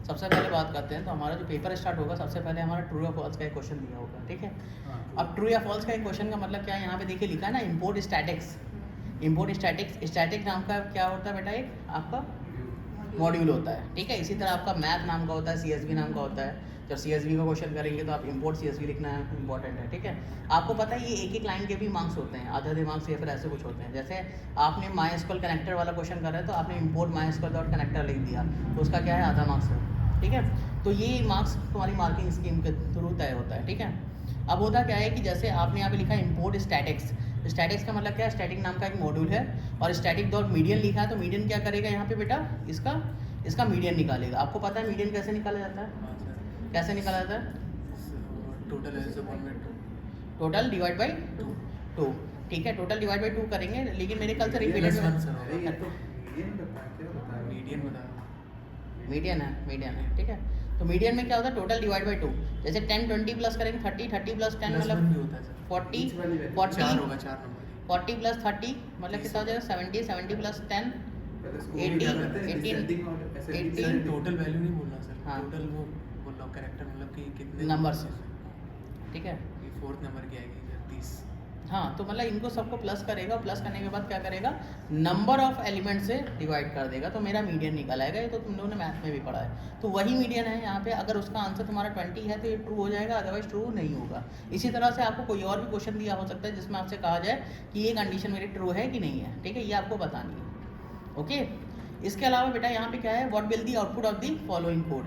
सबसे पहले बात करते हैं, तो हमारा जो पेपर स्टार्ट होगा सबसे पहले हमारा ट्रू या फॉल्स का एक क्वेश्चन दिया होगा, ठीक है। अब ट्रू या फॉल्स का एक क्वेश्चन का मतलब क्या है, यहाँ पे देखिए लिखा है ना इंपोर्ट स्टैटिक्स। इंपोर्ट स्टैटिक नाम का क्या होता है बेटा, एक आपका मॉड्यूल होता है, ठीक है। इसी तरह आपका मैथ नाम का होता है, CSV नाम का होता है। जब CSV का क्वेश्चन करेंगे तो आप इंपोर्ट CSV लिखना है, इंपॉर्टेंट है, ठीक है। आपको पता है ये एक एक लाइन के भी मार्क्स होते हैं, आधे मार्क्स या फिर ऐसे कुछ होते हैं। जैसे आपने MySQL कनेक्टर वाला क्वेश्चन करा है तो आपने इंपोर्ट MySQL डॉट कनेक्टर लिख दिया, तो उसका क्या है, आधा मार्क्स है, ठीक है। तो ये मार्क्स तुम्हारी मार्किंग स्कीम के थ्रू तय होता है, ठीक है। अब होता क्या है कि जैसे आपने यहाँ पे लिखा है इंपोर्ट स्टैटिक्स। स्टैटिक्स का मतलब क्या है, स्टैटिक नाम का एक मॉड्यूल है और स्टैटिक डॉट मीडियन लिखा है, तो मीडियन क्या करेगा यहाँ पे बेटा, इसका मीडियन निकालेगा। आपको पता है मीडियन कैसे निकाला जाता है, कैसे निकाला जाता है, टोटल डिवाइड बाई टू, ठीक है। टोटल डिवाइड बाई 2 करेंगे, लेकिन मेरे ख्याल से रिपीटेड मीडियन है, ठीक है। तो मीडियन में क्या होता है, टोटल डिवाइड बाई 2। जैसे 10 20 प्लस करेंगे 30, 30 प्लस 10 मतलब 40, 40 प्लस 30 मतलब कितना हो जाएगा 70, 70 प्लस 10 18, 18 टोटल वैल्यू नहीं बोलना सर, हाँ। टोटल वो बोल रहा हूँ कैरेक्टर, मतलब कि कितने नंबर्स, ठीक है। ये 4th नंबर की आएगी 30। हाँ, तो मतलब इनको सबको प्लस करेगा, प्लस करने के बाद क्या करेगा, नंबर ऑफ एलिमेंट से डिवाइड कर देगा, तो मेरा मीडियन निकल आएगा। ये तो तुम लोगों ने मैथ में भी पढ़ा है, तो वही मीडियन है यहाँ पे। अगर उसका आंसर तुम्हारा 20 है तो ये ट्रू हो जाएगा, अदरवाइज ट्रू नहीं होगा। इसी तरह से आपको कोई और भी क्वेश्चन दिया हो सकता है जिसमें आपसे कहा जाए कि ये कंडीशन मेरी ट्रू है कि नहीं है, ठीक है, ये आपको बतानी है, ओके। इसके अलावा बेटा यहाँ पे क्या है, what will the output of the following code,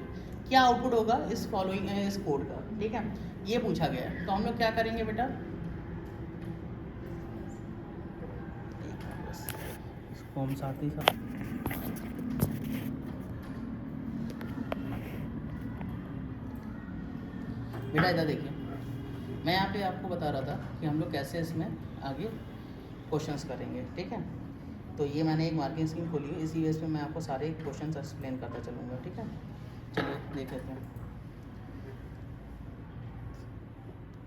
क्या आउटपुट होगा इस कोड का, ठीक है, ये पूछा गया है। तो हम लोग क्या करेंगे बेटा, फॉर्म साथ ही साथ बेटा इधर देखिए, मैं यहाँ पे आपको बता रहा था कि हम लोग कैसे इसमें आगे क्वेश्चंस करेंगे, ठीक है। तो ये मैंने एक मार्किंग स्कीम खोली है, इसी बेस पे मैं आपको सारे क्वेश्चंस एक्सप्लेन करता चलूँगा, ठीक है। चलिए देख लेते हैं।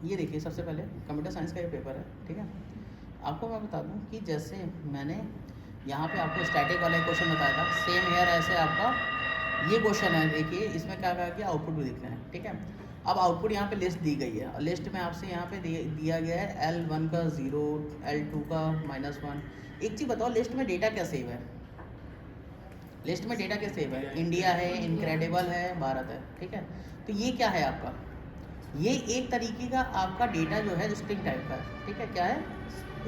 ये देखिए, सबसे पहले कंप्यूटर साइंस का ये पेपर है, ठीक है। आपको मैं बता दूं कि जैसे मैंने यहाँ पे आपको स्टैटिक वाला क्वेश्चन बताया था, सेम हेयर ऐसे आपका ये क्वेश्चन है। देखिए इसमें क्या कहा गया, आउटपुट भी दिखना है, ठीक है। अब आउटपुट यहाँ पे लिस्ट दी गई है, और लिस्ट में आपसे यहाँ पे दिया गया है L1 का 0, L2 का -1। एक चीज़ बताओ, लिस्ट में डेटा क्या सेव है, लिस्ट में डेटा क्या सेव है, इंडिया है, इनक्रेडिबल है, भारत है, ठीक है। तो ये क्या है आपका, ये एक तरीके का आपका डेटा जो है स्ट्रिंग टाइप का है, ठीक है। क्या है,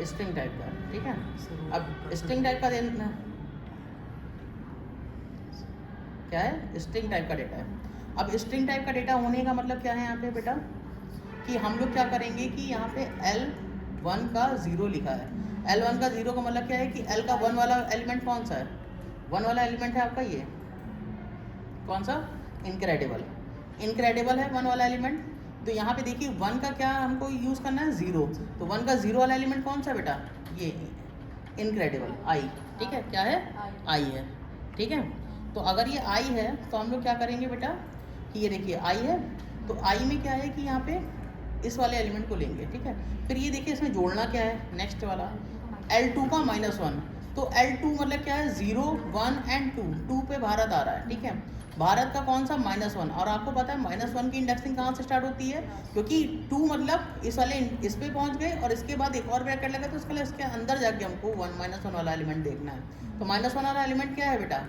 स्ट्रिंग टाइप का, ठीक है। अब स्ट्रिंग टाइप का देना क्या है, स्ट्रिंग टाइप का डेटा है। अब स्ट्रिंग टाइप का डेटा होने का मतलब क्या है यहाँ पे बेटा, कि हम लोग क्या करेंगे कि यहाँ पे L1 का 0 लिखा है। L1 का 0 का मतलब क्या है कि L का 1 वाला एलिमेंट कौन सा है, 1 वाला एलिमेंट है आपका ये कौन सा, इनक्रेडिबल है 1 वाला एलिमेंट। तो यहाँ पे देखिए 1 का क्या हमको यूज़ करना है, 0। तो 1 का 0 वाला एलिमेंट कौन सा बेटा, ये इनक्रेडिबल आई, ठीक है, क्या है, आई है, ठीक है। तो अगर ये आई है तो हम लोग क्या करेंगे बेटा, कि ये देखिए आई है, तो आई में क्या है कि यहाँ पे इस वाले एलिमेंट को लेंगे, ठीक है। फिर ये देखिए इसमें जोड़ना क्या है, नेक्स्ट वाला L2 का -1। तो L2 मतलब क्या है, 0, 1 एंड 2 पे भारत आ रहा है, ठीक है। भारत का कौन सा, -1। और आपको पता है -1 की इंडेक्सिंग कहाँ से स्टार्ट होती है, क्योंकि 2 मतलब इस वाले इस पे पहुँच गए और इसके बाद एक और ब्रैकेट लगा, तो उसके लिए इसके अंदर जाके हमको 1 वाला एलिमेंट देखना है। तो -1 वाला एलिमेंट क्या है बेटा,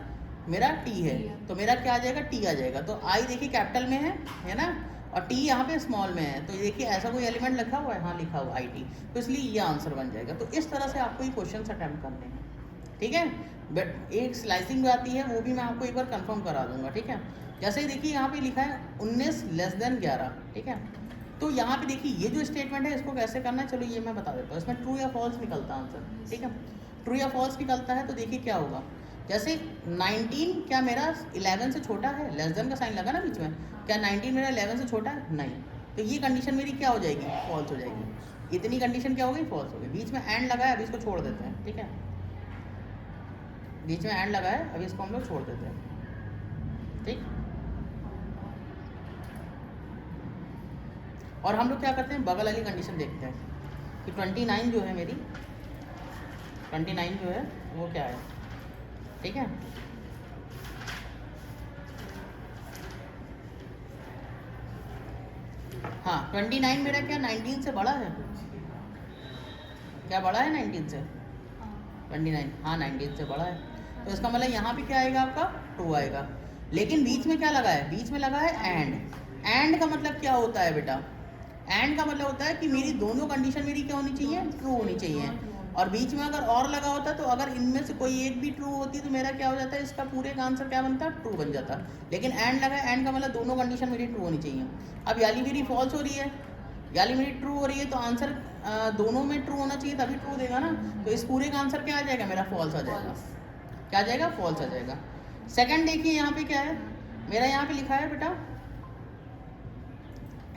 मेरा T है, तो मेरा क्या आ जाएगा, T आ जाएगा। तो I देखिए कैपिटल में है ना, और T यहाँ पे स्मॉल में है। तो देखिए ऐसा कोई एलिमेंट लिखा हुआ है, हाँ लिखा हुआ IT, तो इसलिए ये आंसर बन जाएगा। तो इस तरह से आपको ये क्वेश्चन अटैम्प्ट करने हैं, ठीक है। बट एक स्लाइसिंग भी आती है, वो भी मैं आपको एक बार कंफर्म करा दूंगा, ठीक है। जैसे ही देखिए यहाँ पे लिखा है 19 लेस देन 11, ठीक है। तो यहाँ पे देखिए ये जो स्टेटमेंट है इसको कैसे करना है, चलो ये मैं बता देता हूँ। इसमें ट्रू या फॉल्स निकलता है आंसर, ठीक है। ट्रू या फॉल्स निकलता है तो देखिए क्या होगा, जैसे 19 क्या मेरा 11 से छोटा है, लेस देन का साइन लगा ना बीच में, क्या 19 मेरा 11 से छोटा है, नहीं। तो ये कंडीशन मेरी क्या हो जाएगी, फॉल्स हो जाएगी। इतनी कंडीशन क्या हो गई, फॉल्स हो गई। बीच में एंड लगा है, अभी इसको छोड़ देते हैं, ठीक है। बीच में एंड लगा है, अभी इसको हम लोग छोड़ देते हैं, ठीक। और हम लोग क्या करते हैं, बगल वाली कंडीशन देखते हैं कि 29 जो है मेरी, 29 जो है वो क्या है, ठीक है। हाँ 29 मेरा क्या 19 से बड़ा है? क्या बड़ा है 19 से? 29 हाँ 19 से बड़ा है, तो इसका मतलब यहाँ पे क्या आएगा आपका ट्रू आएगा। लेकिन बीच में क्या लगा है? बीच में लगा है एंड का मतलब क्या होता है बेटा? एंड का मतलब होता है कि मेरी दोनों कंडीशन मेरी क्या होनी चाहिए? ट्रू होनी चाहिए। और बीच में अगर और लगा होता तो अगर इनमें से कोई एक भी ट्रू होती तो मेरा क्या हो जाता है? इसका पूरे का आंसर क्या बनता? ट्रू बन जाता। लेकिन एंड लगा है, एंड का मतलब दोनों कंडीशन मेरी ट्रू होनी चाहिए। अब याली मेरी फॉल्स हो रही है, याली मेरी ट्रू हो रही है, तो आंसर दोनों में ट्रू होना चाहिए तभी ट्रू देगा ना। तो इस पूरे का आंसर क्या आ जाएगा? मेरा फॉल्स आ जाएगा। क्या आ जाएगा? फॉल्स आ जाएगा। सेकंड देखिए यहाँ पे क्या है, मेरा यहाँ पे लिखा है बेटा,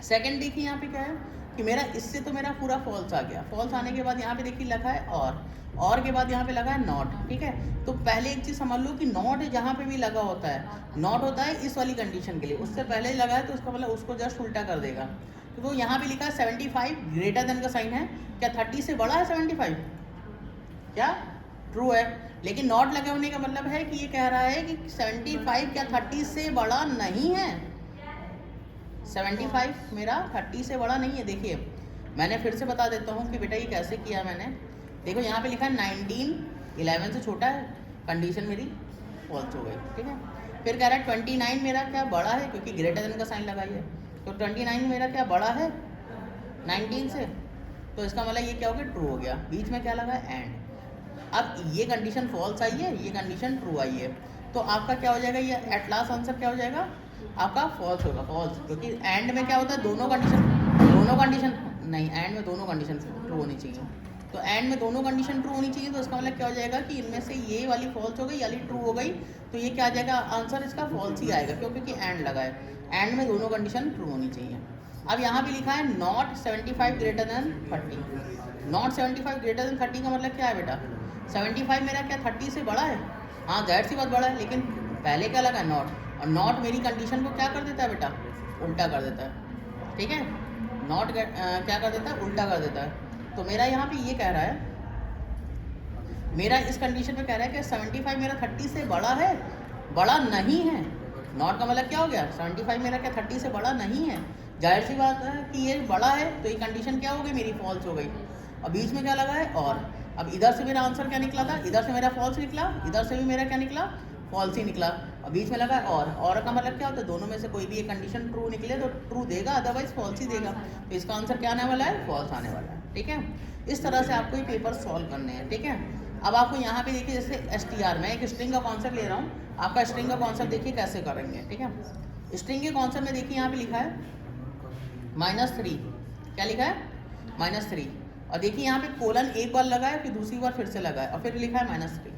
सेकंड देखिए यहाँ पे क्या है कि मेरा इससे तो मेरा पूरा फॉल्स आ गया। फॉल्स आने के बाद यहाँ पे देखिए लिखा है और के बाद यहाँ पे लगा है नॉट। ठीक है, तो पहले एक चीज़ समझ लो कि नॉट जहाँ पे भी लगा होता है, नॉट होता है इस वाली कंडीशन के लिए, उससे पहले लगा है तो उसका मतलब उसको जस्ट उल्टा कर देगा। तो वो यहाँ पे लिखा है 75 ग्रेटर देन का साइन है, क्या 30 से बड़ा है 75? क्या ट्रू है। लेकिन नॉट लगे होने का मतलब है कि ये कह रहा है कि 75 क्या 30 से बड़ा नहीं है? 75 मेरा 30 से बड़ा नहीं है। देखिए मैंने फिर से बता देता हूँ कि बेटा ये कैसे किया मैंने। देखो यहाँ पे लिखा है 19 11 से छोटा है, कंडीशन मेरी फॉल्स हो गई। ठीक है, फिर कह रहा है 29 मेरा क्या बड़ा है, क्योंकि ग्रेटर देन का साइन लगाई है, तो 29 मेरा क्या बड़ा है 19 से, तो इसका मतलब ये क्या हो गया? ट्रू हो गया। बीच में क्या लगा है? एंड। अब ये कंडीशन फॉल्स आई है, ये कंडीशन ट्रू आई है, तो आपका क्या हो जाएगा? ये एट लास्ट आंसर क्या हो जाएगा आपका? फॉल्स होगा, फॉल्स। क्योंकि एंड में क्या होता है? दोनों कंडीशन नहीं, एंड में दोनों कंडीशन ट्रू होनी चाहिए। तो एंड में दोनों कंडीशन ट्रू होनी चाहिए, तो इसका मतलब क्या हो जाएगा कि इनमें से ये वाली फॉल्स हो गई, वाली ट्रू हो गई, तो ये क्या आ जाएगा? आंसर इसका फॉल्स ही आएगा। क्यों? क्योंकि एंड लगा है, एंड में दोनों कंडीशन ट्रू होनी चाहिए। अब यहाँ पे लिखा है not 75 greater than 30। Not 75 greater than 30 का मतलब क्या है बेटा? 75 मेरा क्या 30 से बड़ा है? हाँ जाहिर सी बात बड़ा है, लेकिन पहले क्या लगा? नॉट। और नॉट मेरी कंडीशन को क्या कर देता है बेटा? उल्टा कर देता है। ठीक है, नॉट क्या कर देता है? उल्टा कर देता है। तो मेरा यहाँ पे ये कह रहा है, मेरा इस कंडीशन में कह रहा है कि 75 मेरा 30 से बड़ा है, बड़ा नहीं है। नॉट का मतलब क्या हो गया? 75 मेरा क्या 30 से बड़ा नहीं है। जाहिर सी बात है कि ये बड़ा है, तो ये कंडीशन क्या हो गई? मेरी फॉल्स हो गई। और बीच में क्या लगा है? और। अब इधर से मेरा आंसर क्या निकला था? इधर से मेरा फॉल्स निकला, इधर से भी मेरा क्या निकला? फॉल्स ही निकला। और बीच में लगा है और का मतलब क्या होता है? दोनों में से कोई भी एक कंडीशन ट्रू निकले तो ट्रू देगा, अदरवाइज फॉल्स ही देगा। तो इसका आंसर क्या आने वाला है? फॉल्स आने वाला है। ठीक है, इस तरह से आपको ये पेपर सॉल्व करने हैं। ठीक है, अब आपको यहाँ पे देखिए जैसे STR, मैं एक स्ट्रिंग का कॉन्सेप्ट ले रहा हूँ, आपका स्ट्रिंग का कॉन्सेप्ट देखिए कैसे करेंगे। ठीक है, स्ट्रिंग के कॉन्सेप्ट में देखिए यहाँ पे लिखा है -3। क्या लिखा है? -3। और देखिए यहाँ पे कोलन एक बार लगा है, फिर दूसरी बार फिर से लगा है, और फिर लिखा है -3।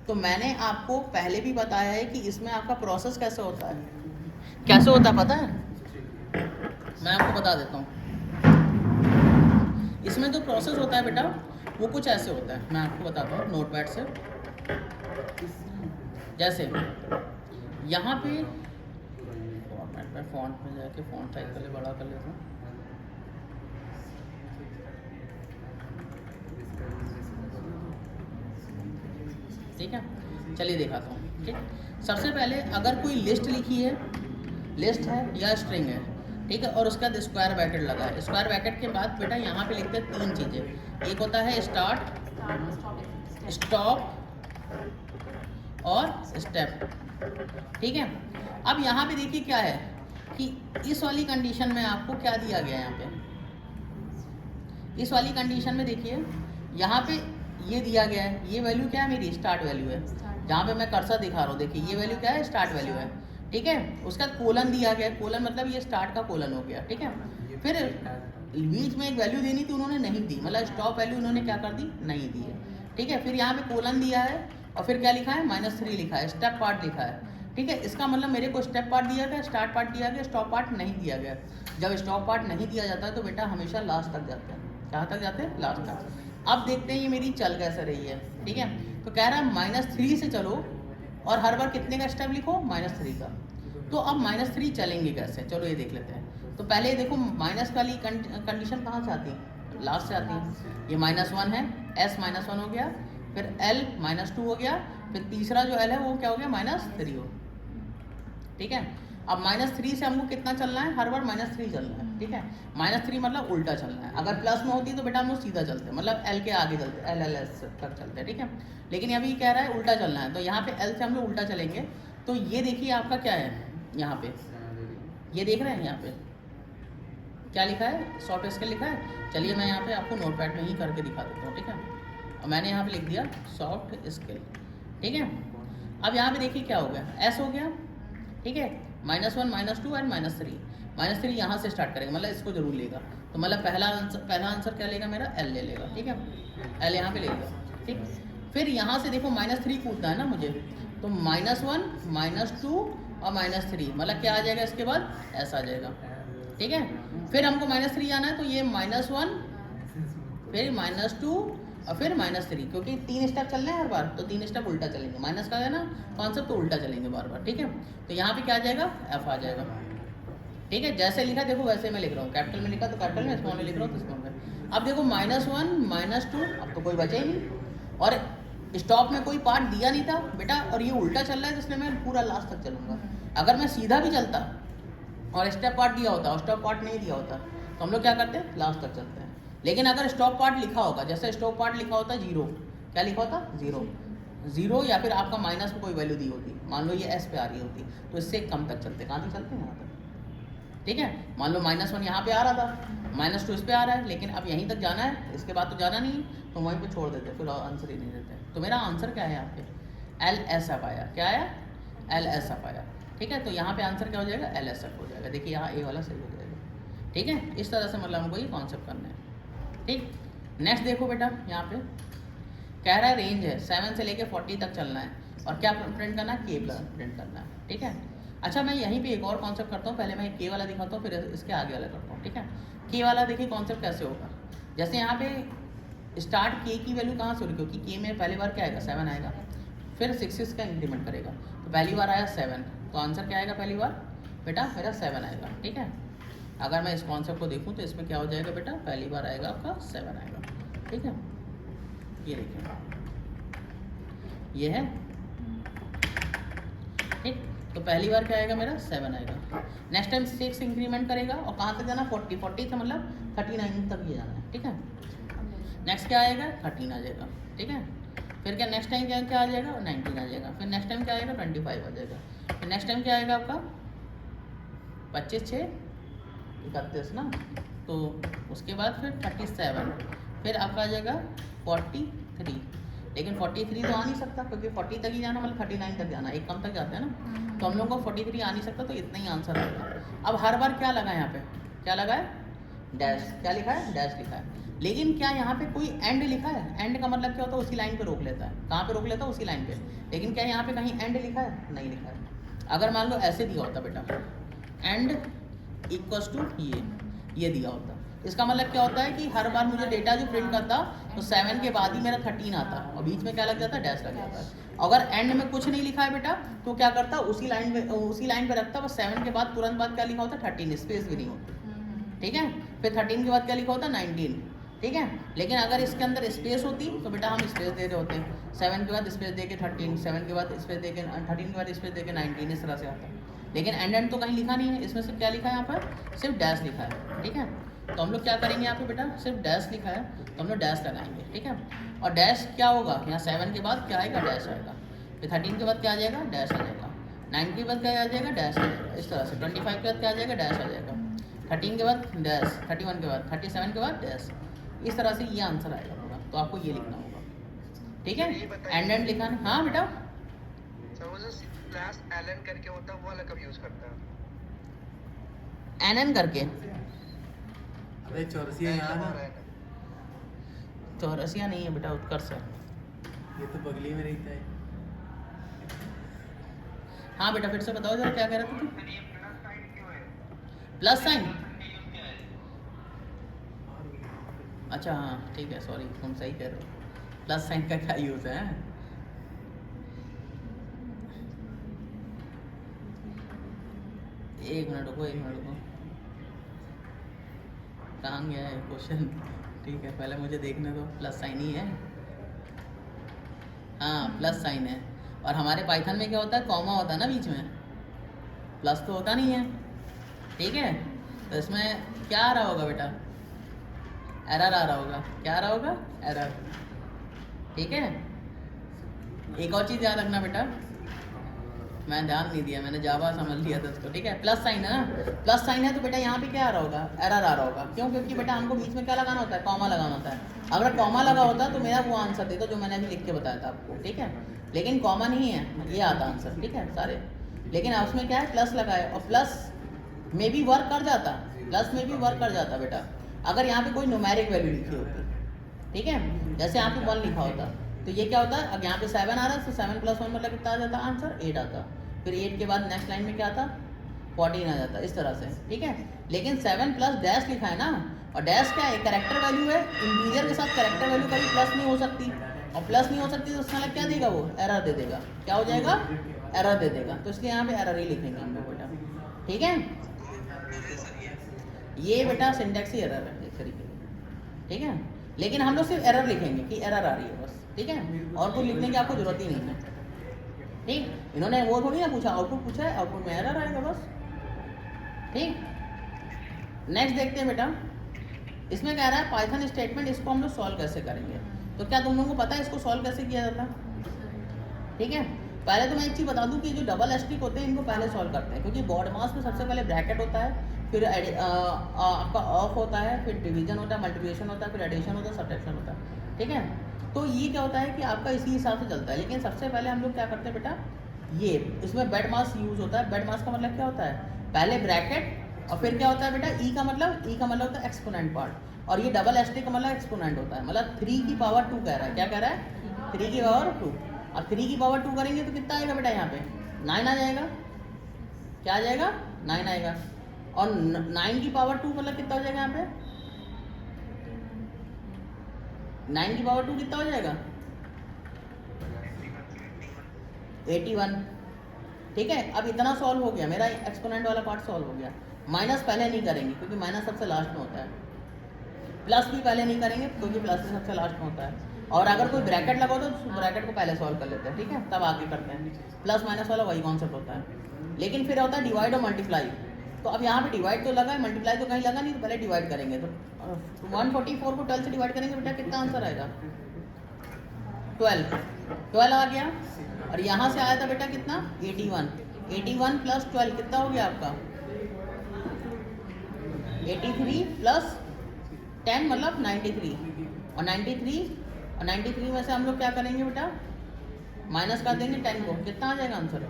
तो मैंने आपको पहले भी बताया है कि इसमें आपका प्रोसेस कैसे होता है। कैसे होता है पता है? मैं आपको बता देता हूँ। इसमें जो प्रोसेस होता है बेटा वो कुछ ऐसे होता है, मैं आपको बताता हूँ नोटपैड से। जैसे यहाँ पे फॉर्मेट में फॉन्ट में जाके फॉन्ट साइज पहले बड़ा कर लेता हूँ। ठीक है, चलिए दिखाता हूँ। ठीक, सबसे पहले अगर कोई लिस्ट लिखी है, लिस्ट है या स्ट्रिंग है, ठीक है, और उसका स्क्वायर ब्रैकेट लगा है। स्क्वायर ब्रैकेट के बाद बेटा यहाँ पे लिखते हैं 3 चीज़ें। एक होता है स्टार्ट, स्टॉप और स्टेप। ठीक है, अब यहाँ पे देखिए क्या है कि इस वाली कंडीशन में आपको क्या दिया गया है। यहाँ पे इस वाली कंडीशन में देखिए यहाँ पे ये दिया गया है, ये वैल्यू क्या है? मेरी स्टार्ट वैल्यू है। जहाँ पे मैं कर्सर दिखा रहा हूँ देखिए ये वैल्यू क्या है? स्टार्ट वैल्यू है। ठीक है, उसका कोलन दिया गया है, कोलन मतलब ये स्टार्ट का कोलन हो गया। ठीक है, फिर बीच में एक वैल्यू देनी थी, उन्होंने नहीं दी, मतलब स्टॉप वैल्यू उन्होंने क्या कर दी? नहीं दी है। ठीक है, फिर यहाँ पे कोलन दिया है और फिर क्या लिखा है? -3 लिखा है, स्टेप पार्ट लिखा है। ठीक है, इसका मतलब मेरे को स्टेप पार्ट दिया गया, स्टार्ट पार्ट दिया गया, स्टॉप पार्ट नहीं दिया गया। जब स्टॉप पार्ट नहीं दिया जाता है तो बेटा हमेशा लास्ट तक जाते हैं। कहाँ तक जाते हैं? लास्ट तक। अब देखते हैं ये मेरी चल कैसे रही है। ठीक है, तो कह रहा है -3 से चलो और हर बार कितने का स्टेप लिखो? -3 का। तो अब -3 चलेंगे कैसे? चलो ये देख लेते हैं। तो पहले देखो माइनस वाली कंडीशन कहाँ से आती है? लास्ट से आती है। ये -1 है, S -1 हो गया, फिर L -2 हो गया, फिर तीसरा जो L है वो क्या हो गया? -3 हो। ठीक है, अब -3 से हमको कितना चलना है, हर बार -3 चलना है, ठीक है। -3 मतलब उल्टा चलना है। अगर प्लस में होती तो बेटा हम लोग सीधा चलते हैं, मतलब L के आगे चलते, LLS तक चलते हैं, ठीक है। लेकिन अभी कह रहा है उल्टा चलना है, तो यहाँ पे L से हम लोग उल्टा चलेंगे। तो ये देखिए आपका क्या है यहाँ पे, ये देख रहे हैं यहाँ पे क्या लिखा है, शॉर्ट स्केल लिखा है। चलिए मैं यहाँ पे आपको नोटपैड में ही करके दिखा देता हूँ, ठीक है। और मैंने यहाँ पे लिख दिया सॉफ्ट स्केल, ठीक है। अब यहाँ पे देखिए क्या हो गया, S हो गया, ठीक है। -1 -2 एंड -3, -3 यहाँ से स्टार्ट करेगा, मतलब इसको जरूर लेगा। तो मतलब पहला आंसर क्या लेगा मेरा, L ले लेगा, ठीक है। L यहाँ पे लेगा, ठीक। फिर यहाँ से देखो -3 कूदना है ना मुझे, तो -1 -2 और -3, मतलब क्या आ जाएगा इसके बाद, S आ जाएगा, ठीक है। फिर हमको -3 आना है, तो ये -1 फिर -2 और फिर -3, क्योंकि 3 स्टेप चल रहे हैं हर बार, तो 3 स्टेप उल्टा चलेंगे। माइनस का है ना कॉन्सेप्ट, तो उल्टा चलेंगे बार बार, ठीक है। तो यहाँ पे क्या आ जाएगा, F आ जाएगा, ठीक है। जैसे लिखा देखो वैसे मैं लिख रहा हूँ, कैपिटल में लिखा तो कैपिटल में, स्मॉल में लिख रहा हूँ तो स्मॉल में। अब देखो -1 -2, अब तो कोई बचे ही नहीं, और स्टॉप में कोई पार्ट दिया नहीं था बेटा, और ये उल्टा चल रहा है, तो इसलिए मैं पूरा लास्ट तक चलूँगा। अगर मैं सीधा भी चलता और स्टेप पार्ट दिया होता और स्टॉप पार्ट नहीं दिया होता, तो हम लोग क्या करते हैं, लास्ट तक चलते हैं। लेकिन अगर स्टॉप पार्ट लिखा होगा, जैसे स्टॉप पार्ट लिखा होता 0, क्या लिखा होता 0, या फिर आपका माइनस में कोई वैल्यू दी होती, मान लो ये S पे आ रही होती, तो इससे कम तक चलते, कहाँ तक चलते हैं, यहाँ तक, ठीक है। मान लो -1 यहाँ पे आ रहा था, -2 इस पे आ रहा है, लेकिन अब यहीं तक जाना है, इसके बाद तो जाना नहीं, तो वहीं पे छोड़ देते, फिर आंसर ही नहीं देते। तो मेरा आंसर क्या है यहाँ पे, LSF आया, क्या आया, LSF आया, ठीक है। तो यहाँ पे आंसर क्या हो जाएगा, LSF हो जाएगा। देखिए यहाँ A वाला सही हो जाएगा, ठीक है। इस तरह से मतलब हमको ये कॉन्सेप्ट करना है, ठीक। नेक्स्ट देखो बेटा, यहाँ पे कह रहा है रेंज है 7 से लेके 40 तक चलना है, और क्या प्रिंट करना है, K प्रिंट करना है, ठीक है। अच्छा मैं यहीं पे एक और कॉन्सेप्ट करता हूँ, पहले मैं K वाला दिखाता हूँ, फिर इसके आगे वाला करता हूँ, ठीक है। K वाला देखिए कॉन्सेप्ट कैसे होगा, जैसे यहाँ पे स्टार्ट K की वैल्यू कहाँ से होगी, क्योंकि K में पहली बार क्या आएगा, 7 आएगा, फिर 6 का इंक्रीमेंट करेगा, तो पहली बार आया 7, तो आंसर क्या आएगा पहली बार बेटा, मेरा 7 आएगा, ठीक है। अगर मैं इस कॉन्सेप्ट को देखूँ तो इसमें क्या हो जाएगा बेटा, पहली बार आएगा आपका 7 आएगा, ठीक है। ये देखिए ये है, ठीक। तो पहली बार क्या आएगा मेरा 7 आएगा। नेक्स्ट टाइम 6 इंक्रीमेंट करेगा, और कहाँ तक जाना, 40 से मतलब 39 तक ये जाना है, ठीक है। नेक्स्ट क्या आएगा, 13 आ जाएगा, ठीक है। फिर क्या नेक्स्ट टाइम क्या आ जाएगा, 19 आ जाएगा। फिर नेक्स्ट टाइम क्या आएगा, 25 आ जाएगा। फिर नेक्स्ट टाइम क्या आएगा आपका 25 6 31 ना, तो उसके बाद फिर 37, फिर आपका आ जाएगा 43, लेकिन 43 तो आ नहीं सकता, क्योंकि 40 तक ही जाना, मतलब 39 तक जाना, एक कम तक जाते हैं ना, तो हम लोग को 43 आ नहीं सकता, तो इतना ही आंसर आएगा। अब हर बार क्या लगा, यहाँ पे क्या लगा है, डैश, क्या लिखा है, डैश लिखा है। लेकिन क्या यहाँ पे कोई एंड लिखा है, एंड का मतलब क्या होता है, उसी लाइन पे रोक लेता है, कहाँ पे रोक लेता है, उसी लाइन पे। लेकिन क्या यहाँ पे कहीं एंड लिखा है, नहीं लिखा है। अगर मान लो ऐसे दिया होता बेटा, एंड इक्वल्स टू ये दिया होता, इसका मतलब क्या होता है कि हर बार मुझे डेटा जो प्रिंट करता, तो 7 के बाद ही मेरा 13 आता, और बीच में क्या लग जाता है, डैश लग जाता है। अगर एंड में कुछ नहीं लिखा है बेटा, तो क्या करता, उसी लाइन पे रखता, बस 7 के बाद तुरंत बाद क्या लिखा होता, 13, स्पेस भी नहीं होती, ठीक है। फिर 13 के बाद क्या लिखा होता, 19, ठीक है। लेकिन अगर इसके अंदर स्पेस होती तो बेटा हम स्पेस दे रहे होते, 7 के बाद स्पेस दे के 13, 7 के बाद स्पेस दे के 13 के बाद स्पेस दे के 19, इस तरह से आता है। लेकिन एंड तो कहीं लिखा नहीं है, इसमें सिर्फ क्या लिखा है, यहाँ पर सिर्फ डैश लिखा है, ठीक है। तो हम लोग क्या करेंगे, यहाँ पे बेटा सिर्फ डैश लिखा है, तो हम लोग डैश लगाएंगे, ठीक है। और डैश क्या होगा, यहाँ 7 के बाद क्या आएगा, डैश आएगा। फिर 13 के बाद क्या आ जाएगा, डैश आ जाएगा। 9 के बाद क्या आ जाएगा, डैश आ जाएगा। इस तरह से 25 के बाद क्या आ जाएगा, डैश आ जाएगा। 13 के बाद डैश, 31 के बाद, 37 के बाद डैश। इस तरह से ये आंसर आएगा पूरा, तो आपको ये लिखना होगा, ठीक है। एंड लिखा है, हाँ बेटा। प्लस एलन करके होता है, वो वाला कब यूज करता है, एन करके, अरे चौरसिया यहाँ ना, चौरसिया नहीं है बेटा, उत्कर्ष है। ये तो बगली में रहता है। हाँ बेटा फिर से बताओ जरा, क्या कह रहे थे तुम, प्लस साइन, अच्छा हाँ ठीक है, सॉरी तुम सही कह रहे हो, प्लस साइन का क्या यूज़ है। एक मिनट रुको, कहाँ गया है क्वेश्चन, ठीक है पहले मुझे देखने दो। प्लस साइन ही है, हाँ प्लस साइन है। और हमारे पाइथन में क्या होता है, कॉमा होता है ना बीच में, प्लस तो होता नहीं है, ठीक है। तो इसमें क्या आ रहा होगा बेटा, एरर आ रहा होगा। क्या आ रहा होगा, एरर, ठीक है। एक और चीज़ याद रखना बेटा, मैं ध्यान नहीं दिया, मैंने जावा समझ लिया था इसको, ठीक है। प्लस साइन है ना, प्लस साइन है तो बेटा यहाँ पे क्या आ रहा होगा, एरर आ रहा होगा। क्यों, क्योंकि बेटा हमको बीच में क्या लगाना होता है, कॉमा लगाना होता है। अगर कॉमा लगा होता तो मेरा वो आंसर देता जो मैंने अभी लिख के बताया था आपको, ठीक है। लेकिन कॉमा नहीं है, ये आता आंसर, ठीक है सारे। लेकिन उसमें क्या है, प्लस लगा है, और प्लस में भी वर्क कर जाता, प्लस में भी वर्क कर जाता बेटा अगर यहाँ पे कोई न्यूमेरिक वैल्यू लिखी होती, ठीक है। जैसे यहाँ पे 1 लिखा होता तो ये क्या होता है, अब यहाँ पे 7 आ रहा है तो 7 + 1 मतलब कितना आ जाता आंसर, 8 आता। फिर 8 के बाद नेक्स्ट लाइन में क्या आता, 14 आ जाता, इस तरह से, ठीक है। लेकिन 7 प्लस डैश लिखा है ना, और डैश क्या है, करेक्टर वैल्यू है। इंटीजर के साथ करेक्टर वैल्यू कभी प्लस नहीं हो सकती, और प्लस नहीं हो सकती तो उसका मतलब क्या देगा, वो एरर दे देगा। क्या हो जाएगा, एरर दे देगा। तो इसलिए यहाँ पे एरर ही लिखेंगे हम लोग बेटा, ठीक है। ये बेटा सिंटैक्स ही एरर है एक तरीके से, ठीक है। लेकिन हम लोग सिर्फ एरर लिखेंगे कि एरर आ रही है बस, ठीक है। और कुछ लिखने की आपको जरूरत ही नहीं है, ठीक। इन्होंने वो थोड़ी ना पूछा, आउटपुट पूछा है, आउटपुट में एरर आएगा बस, ठीक। नेक्स्ट देखते हैं बेटा, इसमें कह रहा है पाइथन स्टेटमेंट, इसको हम लोग सॉल्व कैसे करेंगे। तो क्या तुम लोगों को पता है इसको सॉल्व कैसे किया जाता है, ठीक है। पहले तो मैं एक चीज़ बता दूं कि जो डबल एस्ट्रिक होते हैं इनको पहले सॉल्व करते हैं, क्योंकि बॉड मास में सबसे पहले ब्रैकेट होता है, फिर आपका ऑफ होता है, फिर डिवीजन होता है, मल्टीप्लिकेशन होता है, फिर एडिशन होता है, सब्ट्रैक्शन होता है, ठीक है। तो ये क्या होता है कि आपका इसी हिसाब से चलता है। लेकिन सबसे पहले हम लोग क्या करते हैं बेटा, ये इसमें बेड मास यूज़ होता है। बेड मास का मतलब क्या होता है, पहले ब्रैकेट और फिर क्या होता है बेटा, ई का मतलब होता है एक्सपोनेंट पार्ट, और ये डबल एस्ट्रिक का मतलब एक्सपोनेंट होता है, मतलब 3 की पावर 2 कह रहा है। क्या कह रहा है, 3 की पावर 2। अब 3 की पावर 2 करेंगे तो कितना आएगा बेटा, यहाँ पे 9 आ जाएगा। क्या आ जाएगा, 9 आएगा। और 9 की पावर 2 मतलब कितना हो जाएगा, यहाँ पे 9 की पावर 2 कितना हो जाएगा, 81, ठीक है। अब इतना सॉल्व हो गया, मेरा एक्सपोनेंट वाला पार्ट सॉल्व हो गया। माइनस पहले नहीं करेंगे क्योंकि माइनस सबसे लास्ट में होता है, प्लस भी पहले नहीं करेंगे क्योंकि प्लस भी सबसे लास्ट में होता है। और अगर कोई ब्रैकेट लगा हो तो ब्रैकेट को पहले सॉल्व कर लेते हैं, ठीक है, तब आगे करते हैं। प्लस माइनस वाला वही कॉन्सेप्ट होता है। लेकिन फिर होता है डिवाइड और मल्टीप्लाई। तो अब यहाँ पे डिवाइड तो लगा है, मल्टीप्लाई तो कहीं लगा नहीं, तो पहले डिवाइड करेंगे। तो 144 को 12 से डिवाइड करेंगे बेटा, कितना आंसर आएगा, 12 आ गया। और यहाँ से आया था बेटा कितना, 81 प्लस 12 कितना हो गया आपका, 83 प्लस 10 मतलब 93। और 93 में से हम लोग क्या करेंगे बेटा, माइनस कर देंगे 10 को, कितना आ जाएगा आंसर,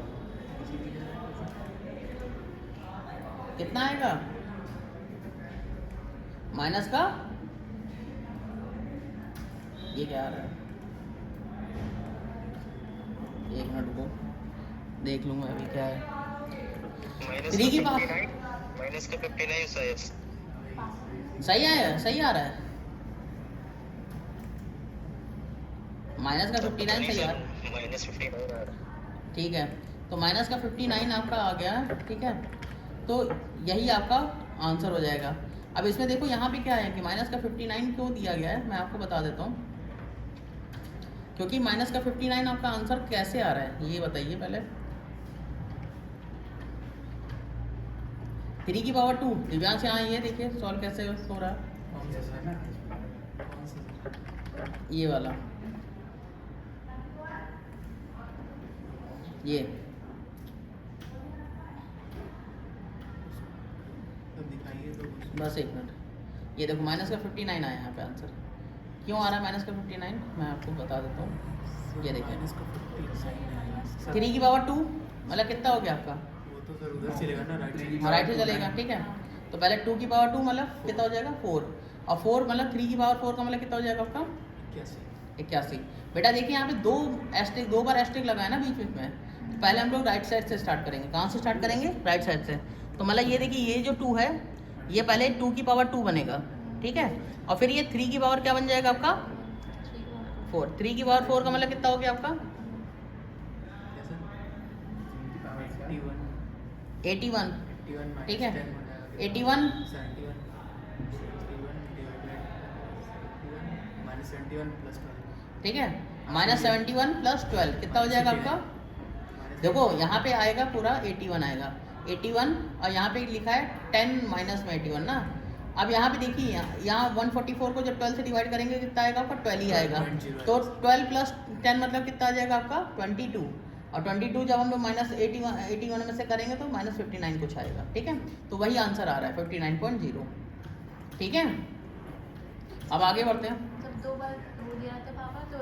कितना आएगा, माइनस का ये क्या आ रहा है, एक मिनट रुको देख लूँगा अभी क्या है। माइनस का 59 सही आया, सही आ रहा है, माइनस का 59 सही आ रहा है, माइनस 59 आ रहा है, ठीक है। तो माइनस का 59 आपका आ गया, ठीक है। तो यही आपका आंसर हो जाएगा। अब इसमें देखो यहाँ पे क्या है कि माइनस का 59 क्यों दिया गया है, मैं आपको बता देता हूँ। क्योंकि माइनस का 59 आपका आंसर कैसे आ रहा है ये बताइए पहले। 3 की पावर 2 दिव्यांश, यहाँ ये देखिए सॉल्व कैसे हो रहा है, ये वाला, ये बस एक मिनट, ये देखो माइनस का 59 आया यहाँ पे आंसर। क्यों आ रहा है माइनस का 59, मैं आपको बता देता हूँ। ये देखिए 3 की पावर 2 मतलब कितना हो गया आपका, वो तो सर उधर चलेगा ना, राइट से चलेगा, ठीक है। तो पहले 2 की पावर 2 मतलब कितना हो जाएगा 4, और 4 मतलब 3 की पावर 4 का मतलब कितना हो जाएगा आपका 81। बेटा देखिए यहाँ पे दो बार एस्ट्रिक लगा है ना बीच में। तो पहले हम लोग राइट साइड से स्टार्ट करेंगे। कहाँ से स्टार्ट करेंगे, राइट साइड से। तो मतलब ये देखिए ये जो 2 है ये पहले 2 की पावर 2 बनेगा, ठीक है। और फिर ये 3 की पावर क्या बन जाएगा आपका 4। 3 की पावर 4 का मतलब कितना हो गया आपका 81, ठीक है। 81 ठीक है, -71 + 12 कितना हो जाएगा आपका, देखो यहाँ पे आएगा पूरा 81 आएगा। 81 और यहाँ पे लिखा है 10 माइनस में 81 ना। अब यहाँ पे देखिए यहाँ 144 को जब 12 से डिवाइड करेंगे कितना आएगा आपका 12 ही आएगा। तो 12 प्लस 10 मतलब कितना आ जाएगा आपका 22 और 22 जब हम लोग माइनस 81 में से करेंगे तो माइनस 59 कुछ आएगा। ठीक है, तो वही आंसर आ रहा है 59.0। ठीक है, अब आगे बढ़ते हैं। जब 2 बार हो दिया था पापा तो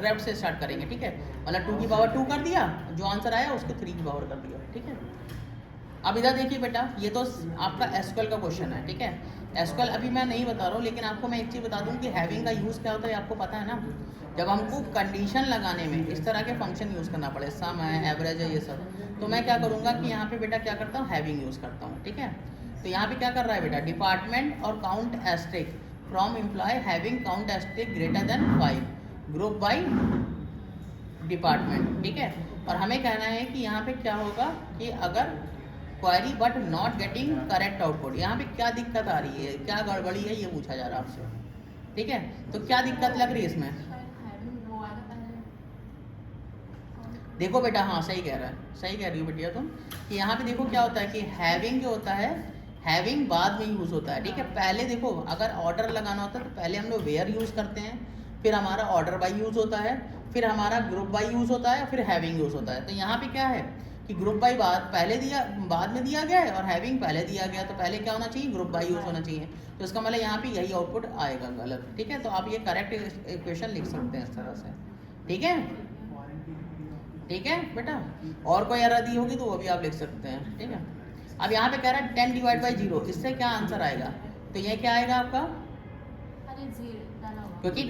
लेफ्ट से स्टार्ट करेंगे। ठीक है, मतलब 2 की पावर 2 कर दिया, जो आंसर आया उसको 3 की पावर कर दिया। ठीक है, अब इधर देखिए बेटा, ये तो आपका एसक्यूएल का क्वेश्चन है। ठीक है, एसक्यूएल अभी मैं नहीं बता रहा हूँ, लेकिन आपको मैं एक चीज़ बता दूँ कि हैविंग का यूज़ क्या होता है आपको पता है ना। जब हमको कंडीशन लगाने में इस तरह के फंक्शन यूज़ करना पड़े, सम है, एवरेज है, ये सब, तो मैं क्या करूँगा कि यहाँ पे बेटा क्या करता हूँ, हैविंग यूज़ करता हूँ। ठीक है, तो यहाँ पे क्या कर रहा है बेटा, डिपार्टमेंट और count asterisk from employ having count asterisk greater than 5 group by department. ठीक है, और हमें कहना है कि यहाँ पे क्या होगा कि अगर query but not getting correct output, यहाँ पे क्या दिक्कत आ रही है, क्या गड़बड़ी है, ये पूछा जा रहा है आपसे। ठीक है, तो क्या दिक्कत लग रही है इसमें, देखो बेटा, हाँ सही कह रहा है, सही कह रही हो बेटिया तुम, कि यहाँ पे देखो क्या होता है कि हैविंग जो होता है, हैविंग बाद में यूज़ होता है। ठीक है, पहले देखो अगर ऑर्डर लगाना होता है तो पहले हम लोग वेयर यूज़ करते हैं, फिर हमारा ऑर्डर बाई यूज़ होता है, फिर हमारा ग्रुप बाई यूज़ होता है, फिर हैविंग यूज़ होता है। तो यहाँ पे क्या है कि ग्रुप बाई बाद में दिया गया है और हैविंग पहले दिया गया, तो पहले क्या होना चाहिए, ग्रुप बाई यूज़ होना चाहिए। तो इसका मतलब यहाँ पे यही आउटपुट आएगा गलत। ठीक है, तो आप ये करेक्ट इक्वेशन लिख सकते हैं इस तरह से। ठीक है, ठीक है बेटा, और कोई एरर दी होगी तो वो भी आप लिख सकते हैं। ठीक है, अब यहाँ पे कह रहा है 10 डिवाइड बाई 0, इससे क्या आंसर आएगा, तो ये क्या आएगा आपका, क्योंकि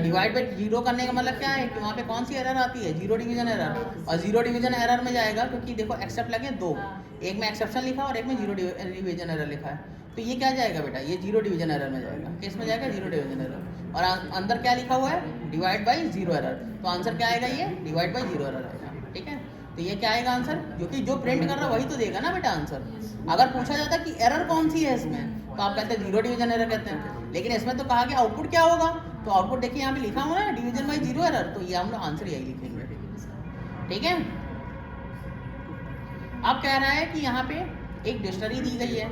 डिवाइड बाई 0 करने का मतलब क्या है कि वहाँ पे कौन सी एरर आती है, 0 डिवीजन एरर, और 0 डिवीजन एरर में जाएगा क्योंकि देखो एक्सेप्ट लगे 2, एक में एक्सेप्शन लिखा और एक में 0 डिवीजन एरर लिखा है, तो ये क्या जाएगा बेटा, ये 0 डिवीजन एरर में जाएगा। किस में जाएगा, 0 डिवीजन एरर, और अंदर क्या लिखा हुआ है, डिवाइड बाई 0 एरर, तो आंसर क्या आएगा, ये डिवाइड बाई 0 एरर आएगा। ठीक है, तो ये क्या आएगा आंसर, क्योंकि जो प्रिंट कर रहा है वही तो देगा ना बेटा आंसर। अगर पूछा जाता कि एरर कौन सी है इसमें, तो आप कहते हैं 0 डिवीजन एरर कहते हैं, लेकिन इसमें तो कहा कि आउटपुट क्या होगा, तो आउटपुट देखिए यहाँ पे लिखा हुआ है डिवीजन बाई 0 एरर, तो ये हम लोग आंसर यही लिखेंगे। ठीक है, अब कह रहा है कि यहाँ पे एक डिक्शनरी दी गई है,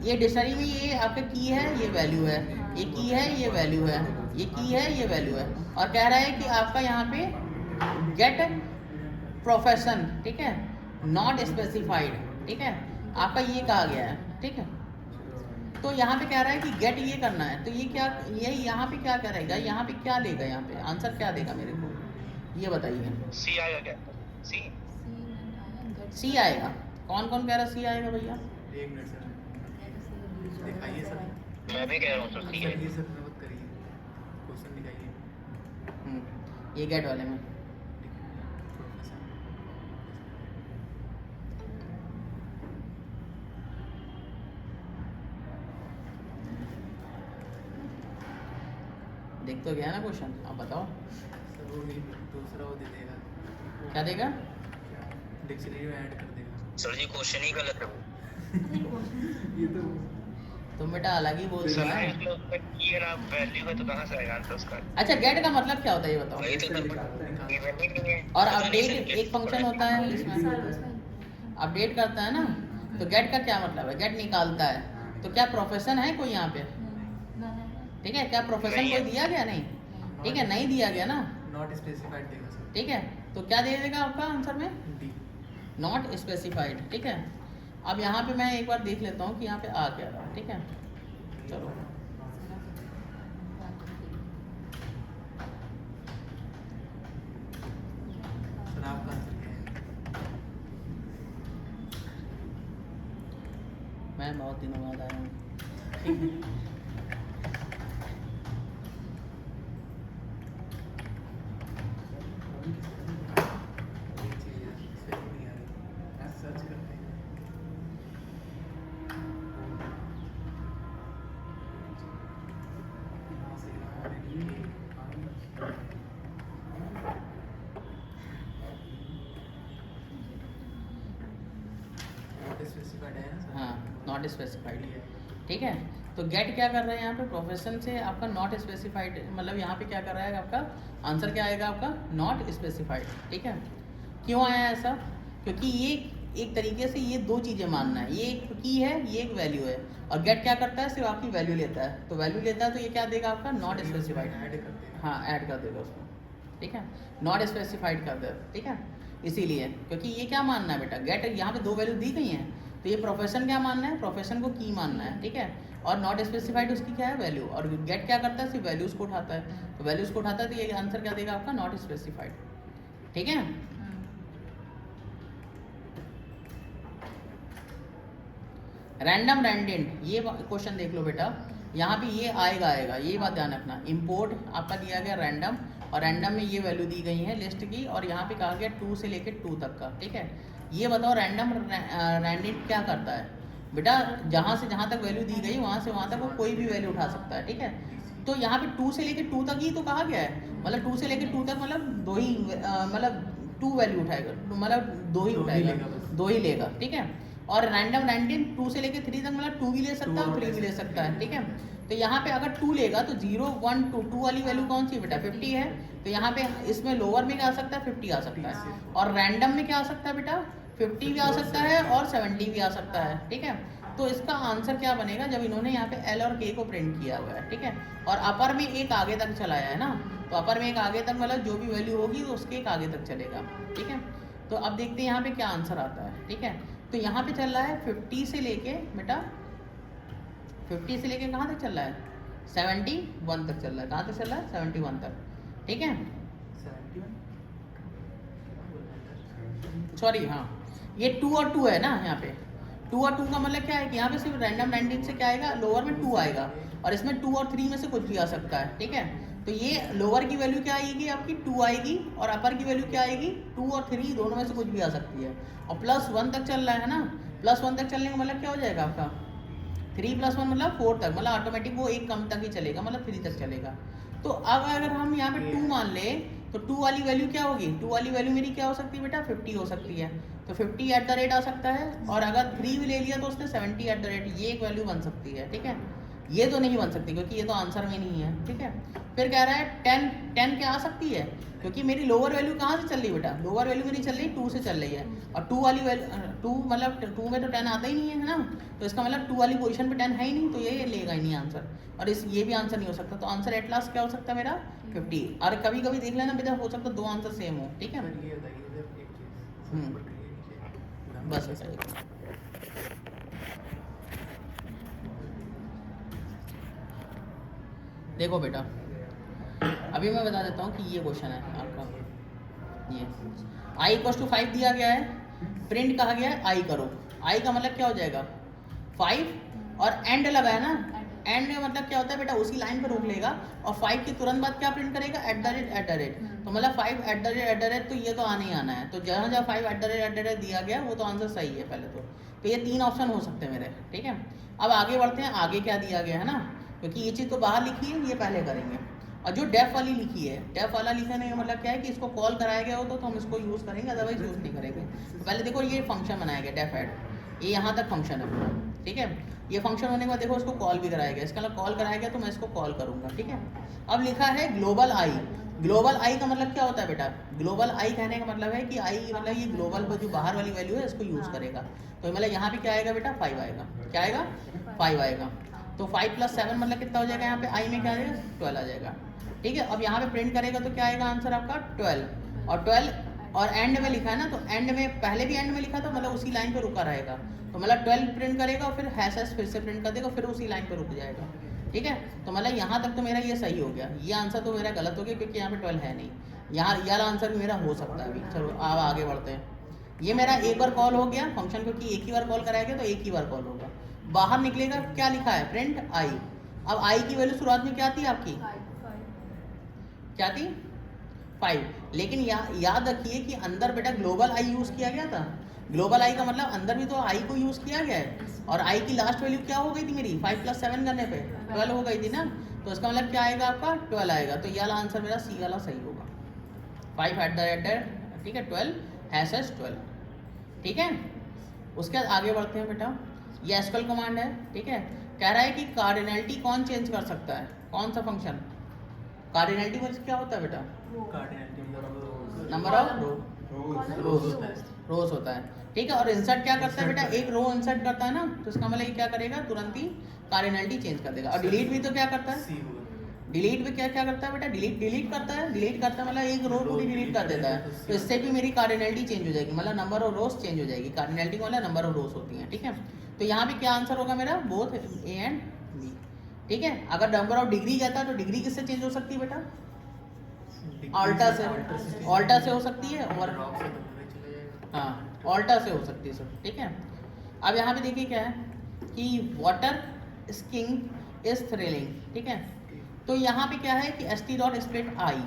ये डिक्शनरी में ये आपका की है, ये वैल्यू है, ये की है, ये वैल्यू है, ये की है, ये वैल्यू है, और कह रहा है कि आपका यहाँ पे गेट प्रोफेशन, ठीक है, नॉट स्पेसिफाइड। ठीक है, आपका ये कहा गया है। ठीक है, तो यहाँ पे कह रहा है कि गेट ये करना है, तो ये क्या, ये यहाँ पे क्या करेगा, यहाँ पे क्या लेगा, यहाँ पे आंसर क्या देगा मेरे को, ये बताइए। सी आएगा क्या, सी सी आएगा, कौन कौन कह रहा सी आएगा भैया, एक मिनट सर, दिखाइए सर, मैं भी कह रहा हूँ सर, सी है। ये सर मत करिए, क्वेश्चन दिखाइए। ये गेट वाले में देख तो गया ना क्वेश्चन, आप बताओ सर वो दूसरा वो दे देगा, क्या देगा, डिक्शनरी में ऐड कर देगा। सर जी क्वेश्चन ही गलत है वो। ये तो तुम बेटा अलग ही बोल सर रहे हो। इसमें उसका की है ना, वैल्यू है, तो कहाँ से आएगा आंसर उसका, अच्छा, गेट का मतलब क्या होता है ये बताओ, वही तो सर गिवन ही नहीं है। और अपडेट एक फंक्शन होता है इसमें, अपडेट करता है ना, तो गेट का क्या मतलब है, गेट निकालता है, तो क्या प्रोफेशन है कोई यहाँ पे, ठीक है, क्या प्रोफेशन कोई दिया गया, नहीं, ठीक है, नहीं दिया गया ना, नॉट स्पेसिफाइड देगा सर, ठीक है, तो क्या दे देगा आपका आंसर में, डी। Not specified. ठीक है, अब यहाँ पे मैं एक बार देख लेता हूँ कि यहाँ पे आ क्या रहा है। ठीक है, चलो सर आपका आंसर क्या है? मैं बहुत दिनों बाद आया हूँ। ठीक है, ये चीज़ यार सही नहीं आ रही, आज सर्च करते हैं। यहाँ से नॉट स्पेसिफाइड है ना सर? हाँ, नॉट स्पेसिफाइड। ये है। ठीक है, तो गेट क्या कर रहा है यहाँ पे, प्रोफेशन से आपका नॉट स्पेसिफाइड, मतलब यहाँ पे क्या कर रहा है आपका आंसर क्या आएगा आपका, नॉट स्पेसिफाइड। ठीक है, क्यों आया ऐसा, क्योंकि ये एक तरीके से ये दो चीज़ें मानना है, ये एक की है, ये एक वैल्यू है, और गेट क्या करता है, सिर्फ आपकी वैल्यू लेता है। तो वैल्यू लेता है तो ये क्या देगा आपका, नॉट स्पेसिफाइड। ऐड कर देगा। हाँ, ऐड कर देगा उसको, ठीक है, नॉट स्पेसिफाइड कर देगा, ठीक है। इसीलिए क्योंकि ये क्या मानना है बेटा, गेट यहाँ पे दो वैल्यू दी गई हैं, तो ये प्रोफेशन क्या मानना है, प्रोफेशन को की मानना है, ठीक है, और नॉट स्पेसिफाइड उसकी क्या है, वैल्यू, और गेट क्या करता है, सिर्फ वैल्यूज़ को उठाता है। तो वैल्यूज़ को उठाता है तो ये आंसर क्या देगा आपका, नॉट स्पेसिफाइड, ठीक है। रैंडम रैंडेंट, ये क्वेश्चन देख लो बेटा, यहाँ पे ये आएगा, ये बात ध्यान रखना। इंपोर्ट आपका दिया गया रैंडम, और रैंडम में ये वैल्यू दी गई है लिस्ट की, और यहाँ पे कहा गया 2 से लेके 2 तक का, ठीक है। ये बताओ रैंडम रैंडेंट क्या करता है बेटा, जहाँ से जहाँ तक वैल्यू दी गई वहाँ से वहाँ तक वो कोई भी वैल्यू उठा सकता है, ठीक है। तो यहाँ पे 2 से लेके 2 तक ही तो कहा गया है, मतलब 2 से लेके 2 तक मतलब दो ही, मतलब 2 वैल्यू उठाएगा, मतलब दो ही उठाएगा, दो ही लेगा, ठीक है। और रैंडम रैंडेंट 2 से लेके 3 तक मतलब 2 भी ले सकता है और 3 भी ले सकता है, ठीक है। तो यहाँ पे अगर 2 लेगा तो 0 1 2 2 वाली वैल्यू कौन सी बेटा, 50 है। तो यहाँ पे इसमें लोअर में क्या आ सकता है, 50 आ सकता है, और रैंडम में क्या आ सकता है बेटा, 50 भी आ सकता है और 70 भी आ सकता है, ठीक है। तो इसका आंसर क्या बनेगा, जब इन्होंने यहाँ पे एल और के को प्रिंट किया हुआ है, ठीक है, और अपर में एक आगे तक चलाया है ना, तो अपर में एक आगे तक मतलब जो भी वैल्यू होगी उसके एक आगे तक चलेगा, ठीक है। तो अब देखते हैं यहाँ पे क्या आंसर आता है, ठीक है। तो यहाँ पे चल रहा है 50 से लेके बेटा, 50 से लेके कहाँ तक चल रहा है, 71 तक चल रहा है, कहाँ तक चल रहा है, 71 तक, ठीक है। 71 सॉरी, हाँ, ये 2 और 2 है ना, यहाँ पे 2 और 2 का मतलब क्या है कि यहाँ पे सिर्फ रैंडम रैंडम से क्या आएगा, लोअर में 2 आएगा, और इसमें 2 और 3 में से कुछ भी आ सकता है, ठीक है। तो ये लोअर की वैल्यू क्या आएगी आपकी, 2 आएगी, और अपर की वैल्यू क्या आएगी, 2 और 3 दोनों में से कुछ भी आ सकती है, और +1 तक चल रहा है ना, +1 तक चलने का मतलब क्या हो जाएगा आपका, 3 + 1 मतलब 4 तक, मतलब ऑटोमेटिक वो एक कम तक ही चलेगा, मतलब 3 तक चलेगा। तो अब अगर हम यहाँ पे 2 मान ले तो 2 वाली वैल्यू क्या होगी, 2 वाली वैल्यू मेरी क्या हो सकती है बेटा, 50 हो सकती है, तो 50 @ आ सकता है, और अगर 3 भी ले लिया तो उसने 70 @ ये एक वैल्यू बन सकती है, ठीक है। ये तो नहीं बन सकती क्योंकि ये तो आंसर में नहीं है, ठीक है। फिर कह रहा है 10 क्या आ सकती है, क्योंकि मेरी लोअर वैल्यू कहाँ से चल रही है बेटा, लोअर वैल्यू मेरी चल रही 2 से चल रही है, और 2 वाली वैल्यू 2 मतलब 2 में तो 10 आता ही नहीं है ना, तो इसका मतलब 2 वाली पोजीशन पे 10 है ही नहीं, तो ये लेगा ही नहीं आंसर, और ये भी आंसर नहीं हो सकता। तो आंसर एट लास्ट क्या हो सकता है मेरा, 50। और कभी कभी देख लेना बेटा, हो सकता है 2 आंसर सेम हो, ठीक है। सर ये बताइए जब एक चीज़ बस बताइए। देखो बेटा, अभी मैं बता देता हूँ कि ये क्वेश्चन है आपका, ये i = 5 दिया गया है, प्रिंट कहा गया है i करो, i का मतलब क्या हो जाएगा 5, और एंड लगा है ना, एंड में मतलब क्या होता है बेटा, उसी लाइन पर रोक लेगा, और 5 के तुरंत बाद क्या प्रिंट करेगा, @ तो मतलब 5 @ तो ये तो आने ही आना है, तो जहाँ जहाँ 5 @ दिया गया वो तो आंसर सही है पहले तो ये 3 ऑप्शन हो सकते हैं मेरे, ठीक है। अब आगे बढ़ते हैं, आगे क्या दिया गया है ना, क्योंकि ये चीज़ तो बाहर लिखी है, ये पहले करेंगे। और जो डेफ वाली लिखी है, डेफ वाला लिखने का मतलब क्या है कि इसको कॉल कराया गया हो तो हम इसको यूज़ करेंगे, अदरवाइज यूज़ नहीं करेंगे। तो पहले देखो ये फंक्शन बनाया गया डेफ ऐड, ये यहाँ तक फंक्शन है, ठीक है। ये फंक्शन होने के बाद देखो इसको कॉल भी कराया गया, इसका मतलब कॉल कराया गया तो मैं इसको कॉल करूँगा, ठीक है। अब लिखा है ग्लोबल आई, ग्लोबल आई का मतलब क्या होता है बेटा, ग्लोबल आई कहने का मतलब है कि आई मतलब ये ग्लोबल पर जो बाहर वाली वैल्यू है इसको यूज़ करेगा, तो मतलब यहाँ पे क्या आएगा बेटा, 5 आएगा, क्या आएगा 5 आएगा। तो 5 + 7 मतलब कितना हो जाएगा, यहाँ पे आई में क्या आ जाएगा 12 आ जाएगा, ठीक है। अब यहाँ पे प्रिंट करेगा तो क्या आएगा आंसर आपका 12, और 12 और एंड में लिखा है ना, तो एंड में पहले भी एंड में लिखा था, मतलब उसी लाइन पे रुका रहेगा, तो मतलब 12 प्रिंट करेगा और फिर हैश फिर से प्रिंट कर देगा, फिर उसी लाइन पे रुक जाएगा, ठीक है। तो मतलब यहाँ तक तो मेरा ये सही हो गया, ये आंसर तो मेरा गलत हो गया क्योंकि यहाँ पे 12 है नहीं, यहाँ ये वाला आंसर भी मेरा हो सकता है अभी। चलो अब आगे बढ़ते हैं, ये मेरा एक बार कॉल हो गया फंक्शन, क्योंकि एक ही बार कॉल कराया गया तो एक ही बार कॉल होगा। बाहर निकलेगा क्या लिखा है, प्रिंट आई। अब आई की वैल्यू शुरुआत में क्या थी आपकी, क्या थी 5, लेकिन याद रखिए कि अंदर बेटा ग्लोबल आई यूज़ किया गया था, ग्लोबल आई का मतलब अंदर भी तो आई को यूज़ किया गया है, और आई की लास्ट वैल्यू क्या हो गई थी मेरी 5 + 7 करने पे 12 हो गई थी ना, तो इसका मतलब क्या आएगा आपका 12 आएगा, तो ये वाला आंसर मेरा सी वाला सही होगा, 5 @ ठीक है 12 #12, ठीक है। उसके बाद आगे बढ़ते हैं बेटा, ये एसक्यूएल कमांड है, ठीक है। कह रहा है कि कार्डिनलिटी कौन चेंज कर सकता है, कौन सा फंक्शन, कार्डिनलिटी मतलब क्या होता है बेटा, कार्डिनलिटी नंबर ऑफ रोज, रोज होता है, ठीक है। और इंसर्ट क्या करता है बेटा, एक रो इंसर्ट करता है ना, तो इसका मतलब ये क्या करेगा, तुरंत ही कार्डिनलिटी चेंज कर देगा। और डिलीट भी तो क्या करता है, सी होगा। डिलीट भी क्या क्या करता है बेटा, डिलीट करता है। डिलीट करता है मतलब एक रो पूरी डिलीट कर देता है, तो इससे भी मेरी कार्डिनलिटी चेंज हो जाएगी, मतलब नंबर ऑफ रोज चेंज हो जाएगी। कार्डिनलिटी का मतलब नंबर ऑफ रोज होती हैं, ठीक है। तो यहाँ पे क्या आंसर होगा मेरा, बोथ ए एंड बी, ठीक है। अगर नंबर ऑफ डिग्री कहता है तो डिग्री किससे चेंज हो सकती है बेटा, ऑल्टा से, ऑल्टा से हो सकती है, और ड्रॉप से तो पूरे चले जाएगा। हाँ ऑल्टा से हो सकती है सब, ठीक है। अब यहाँ पे देखिए क्या है कि वाटर स्किंग इज थ्रिलिंग, ठीक है। तो यहाँ पे क्या है कि एस टी डॉट स्प्लिट आई,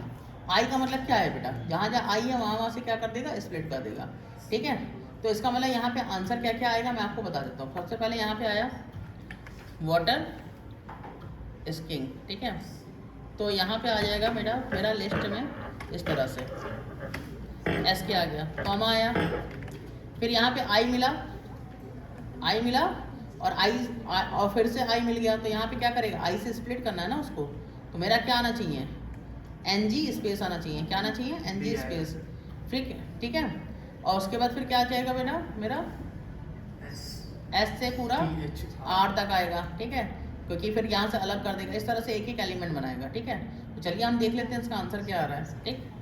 आई का मतलब क्या है बेटा, जहाँ जहाँ आई है वहाँ से क्या कर देगा, स्प्लिट कर देगा, ठीक है। तो इसका मतलब यहाँ पे आंसर क्या क्या आएगा मैं आपको बता देता हूँ। सबसे पहले यहाँ पे आया वाटर स्किंग, ठीक है। तो यहाँ पे आ जाएगा मेरा लिस्ट में इस तरह से, एस के आ गया, कॉमा आया, फिर यहाँ पे आई मिला और आई और फिर से आई मिल गया, तो यहाँ पे क्या करेगा, आई से स्प्लिट करना है ना उसको, तो मेरा क्या आना चाहिए, एन जी स्पेस आना चाहिए, क्या आना चाहिए, एन जी स्पेस, ठीक है। और उसके बाद फिर क्या आ जाएगा बेटा मेरा, एस से पूरा आर तक आएगा, ठीक है, क्योंकि फिर यहाँ से अलग कर देगा, इस तरह से एक एक एलिमेंट बनाएगा, ठीक है। तो चलिए हम देख लेते हैं इसका आंसर क्या आ रहा है, ठीक।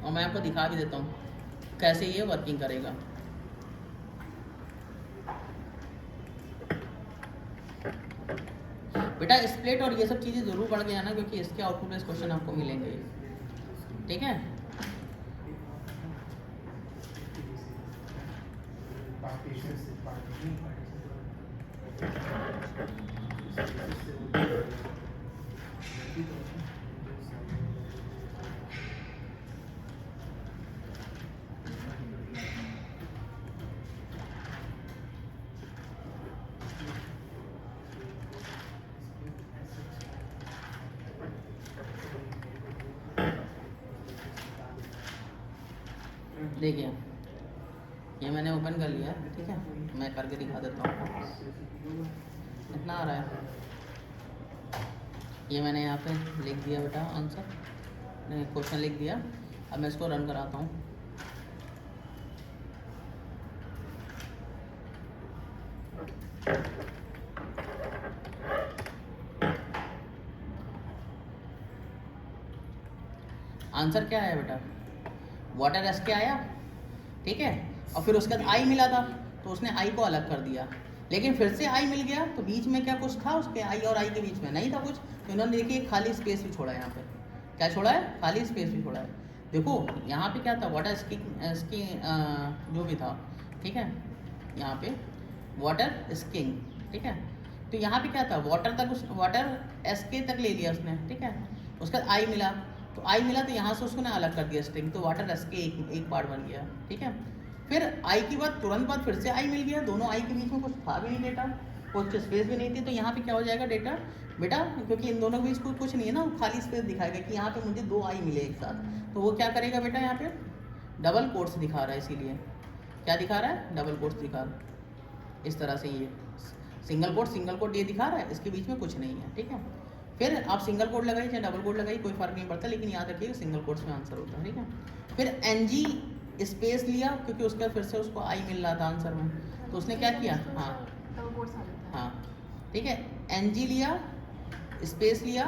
और मैं आपको दिखा भी देता हूँ कैसे ये वर्किंग करेगा। बेटा स्प्लिट और ये सब चीज़ें जरूर पढ़ के आना, क्योंकि इसके आउटपुट बेस्ड क्वेश्चन आपको मिलेंगे, ठीक है। देखिए ये मैंने ओपन कर लिया, ठीक है, मैं करके दिखा देता हूँ, इतना आ रहा है। ये मैंने यहाँ पे लिख दिया बेटा आंसर, क्वेश्चन लिख दिया। अब मैं इसको रन कराता हूँ। आंसर क्या है बेटा, वाटर एस के आया, ठीक है। और फिर उसके बाद आई मिला था, तो उसने आई को अलग कर दिया, लेकिन फिर से आई मिल गया, तो बीच में क्या कुछ था उसके आई और आई के बीच में, नहीं था कुछ, तो इन्होंने देखिए खाली स्पेस भी छोड़ा है। यहाँ पे क्या छोड़ा है, खाली स्पेस भी छोड़ा है। देखो यहाँ पे क्या था, वाटर स्किंग जो भी था, ठीक है, यहाँ पे वाटर स्किंग, ठीक है। तो यहाँ पे क्या था, वाटर एस के तक ले लिया उसने, ठीक है। उसका आई मिला, तो आई मिला तो यहाँ से उसने अलग कर दिया स्ट्रिंग, तो वाटर एस के एक पार्ट बन गया, ठीक है। फिर आई की बाद तुरंत बाद फिर से आई मिल गया, दोनों आई के बीच में कुछ था भी नहीं डेटा, कुछ स्पेस भी नहीं थी, तो यहाँ पे क्या हो जाएगा डेटा बेटा, क्योंकि इन दोनों के बीच कुछ नहीं है ना, खाली स्पेस दिखाएगा कि यहाँ पे मुझे दो आई मिले एक साथ, तो वो क्या करेगा बेटा, यहाँ पे डबल कोट्स दिखा रहा है, इसीलिए क्या दिखा रहा है, डबल कोट्स दिखा रहा है, इस तरह से। ये सिंगल कोट ये दिखा रहा है, इसके बीच में कुछ नहीं है, ठीक है। फिर आप सिंगल कोट लगाइए चाहे डबल कोट लगाइए, कोई फर्क नहीं पड़ता, लेकिन याद रखिए सिंगल कोट्स में आंसर होता है, ठीक है। फिर एन जी स्पेस लिया, क्योंकि उसके बाद फिर से उसको आई मिल रहा था आंसर में, तो उसने क्या किया, हाँ ठीक है, एन जी लिया, स्पेस लिया,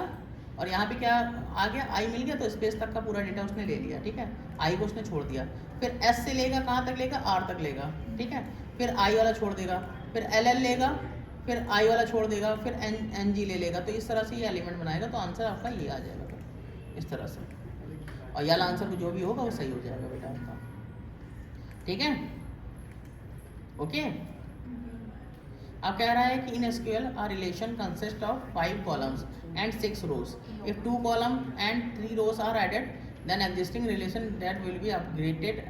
और यहाँ पे क्या आ गया, आई मिल गया, तो स्पेस तक का पूरा डेटा उसने ले लिया, ठीक है। आई को उसने छोड़ दिया, फिर एस से लेगा कहाँ तक लेगा, आर तक लेगा, ठीक है। फिर आई वाला छोड़ देगा, फिर एल एल लेगा, फिर आई वाला छोड़ देगा, फिर एन जी ले लेगा, तो इस तरह से ये एलिमेंट बनाएगा, तो आंसर आपका ये आ जाएगा इस तरह से, और ये आंसर जो भी होगा वो सही हो जाएगा बेटा आपका, ठीक है, ओके। अब कह रहा है कि in SQL a relation consist of 5 columns and 6 rows, if 2 column and 3 rows are added then existing relation that will be upgraded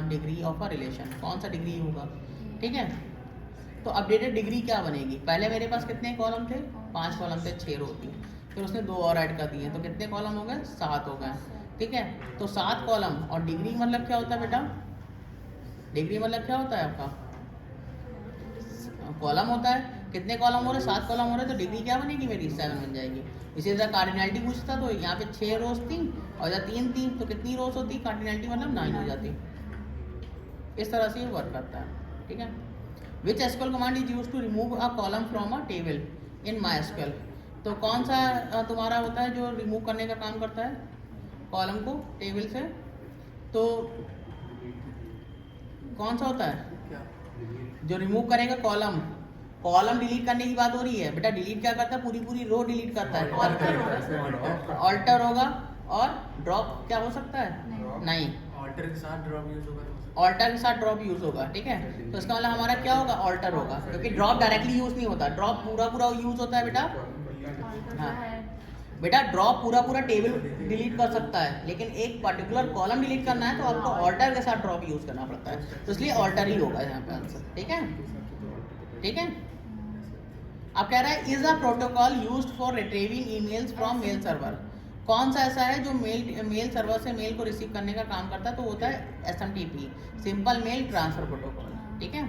degree of a relation. कौन सा डिग्री होगा, ठीक है। तो अपडेटेड डिग्री क्या बनेगी, पहले मेरे पास कितने कॉलम थे, 5 कॉलम थे, 6 रो थी, फिर उसने 2 और ऐड कर दिए, तो कितने कॉलम हो गए, 7 हो गए, ठीक है। तो 7 कॉलम, और डिग्री मतलब क्या होता है बेटा, डिग्री मतलब क्या होता है आपका, कॉलम होता है, कितने कॉलम हो रहे, 7 कॉलम हो रहे, तो डिग्री क्या बनेगी मेरी 7 बन जाएगी। इसी तरह कार्डिनैलिटी पूछता तो यहाँ पे 6 रोज थी और इधर 3 थी, तो कितनी रोज होती कार्डिनैलिटी, मतलब 9 हो जाती। इस तरह से ये वर्क करता है, ठीक है। Which SQL command is use to remove a column from a table in MySQL. तो कौन सा तुम्हारा होता है जो रिमूव करने का काम करता है कॉलम को टेबल से, तो कौन सा होता है क्या जो रिमूव करेगा कॉलम। कॉलम डिलीट करने की बात हो रही है बेटा, डिलीट क्या करता है, पूरी पूरी रो डिलीट करता है। ऑल्टर होगा और ड्रॉप क्या हो सकता है, नहीं। ऑल्टर के साथ ड्रॉप यूज होगा ऑल्टर के साथ ड्रॉप यूज होगा, ठीक है। तो इसका मतलब हमारा क्या होगा, ऑल्टर होगा, क्योंकि ड्रॉप डायरेक्टली यूज नहीं होता, ड्रॉप पूरा पूरा यूज होता है बेटा। हाँ बेटा, ड्रॉप पूरा पूरा टेबल डिलीट कर सकता है, लेकिन एक पर्टिकुलर कॉलम डिलीट करना है तो आपको ऑल्टर के साथ ड्रॉप यूज करना पड़ता है, तो इसलिए ऑल्टर ही होगा यहाँ पे आंसर, ठीक है। ठीक है, अब कह रहा है is a protocol used for retrieving emails from mail server. कौन सा ऐसा है जो मेल सर्वर से मेल को रिसीव करने का काम करता है, तो होता है SMTP, simple mail transfer protocol, ठीक है।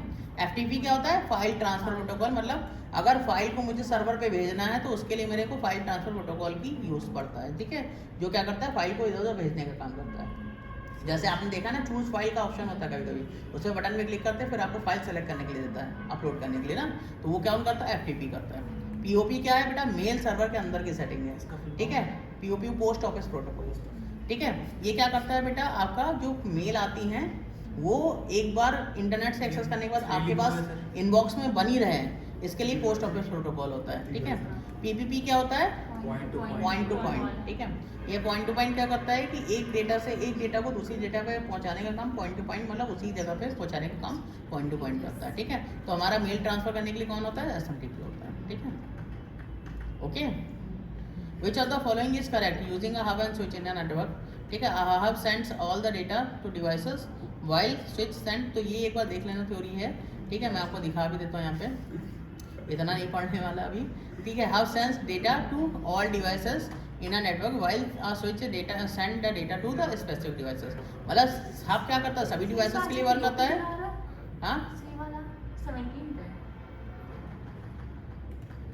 FTP क्या होता है, फाइल ट्रांसफर प्रोटोकॉल, मतलब अगर फाइल को मुझे सर्वर पे भेजना है तो उसके लिए मेरे को फाइल ट्रांसफर प्रोटोकॉल की यूज़ पड़ता है, ठीक है, जो क्या करता है फाइल को इधर उधर भेजने का काम करता है। जैसे आपने देखा ना, चूज फाइल का ऑप्शन होता है कभी कभी, उसमें बटन में क्लिक करते हैं, फिर आपको फाइल सेलेक्ट करने के लिए देता है, अपलोड करने के लिए ना, तो वो क्या करता है, FTP करता है। POP क्या है बेटा, मेल सर्वर के अंदर की सेटिंग है, ठीक है। POP पोस्ट ऑफिस प्रोटोकॉल, ठीक है। ये क्या करता है बेटा, आपका जो मेल आती हैं वो एक बार इंटरनेट से एक्सेस करने के बाद आपके पास इनबॉक्स में बनी रहे, इसके लिए पोस्ट ऑफिस प्रोटोकॉल होता है, ठीक है। PPP क्या होता है, पॉइंट टू पॉइंट, ठीक है। ये पॉइंट टू पॉइंट क्या करता है कि एक डेटा से एक डेटा को दूसरी डेटा पे पहुंचाने का काम पॉइंट टू पॉइंट, मतलब उसी जगह पे पहुंचाने का काम पॉइंट टू पॉइंट करता है, ठीक है। तो हमारा मेल ट्रांसफर करने के लिए कौन होता है, SMTP होता है, ठीक है। Okay, which of the following is correct using a hub and switch in a network, ठीक है। Hub sends all the data to devices while switch send, तो ये एक बार देख लेना थ्योरी है, ठीक है। मैं आपको दिखा भी देता हूँ यहाँ पे, इतना नहीं पढ़ने वाला अभी, ठीक है। Hub sends data to all devices in a network while switch data send the data to the specific devices, मतलब हब क्या करता है, सभी डिवाइसेस के लिए वर्क करता है। हाँ,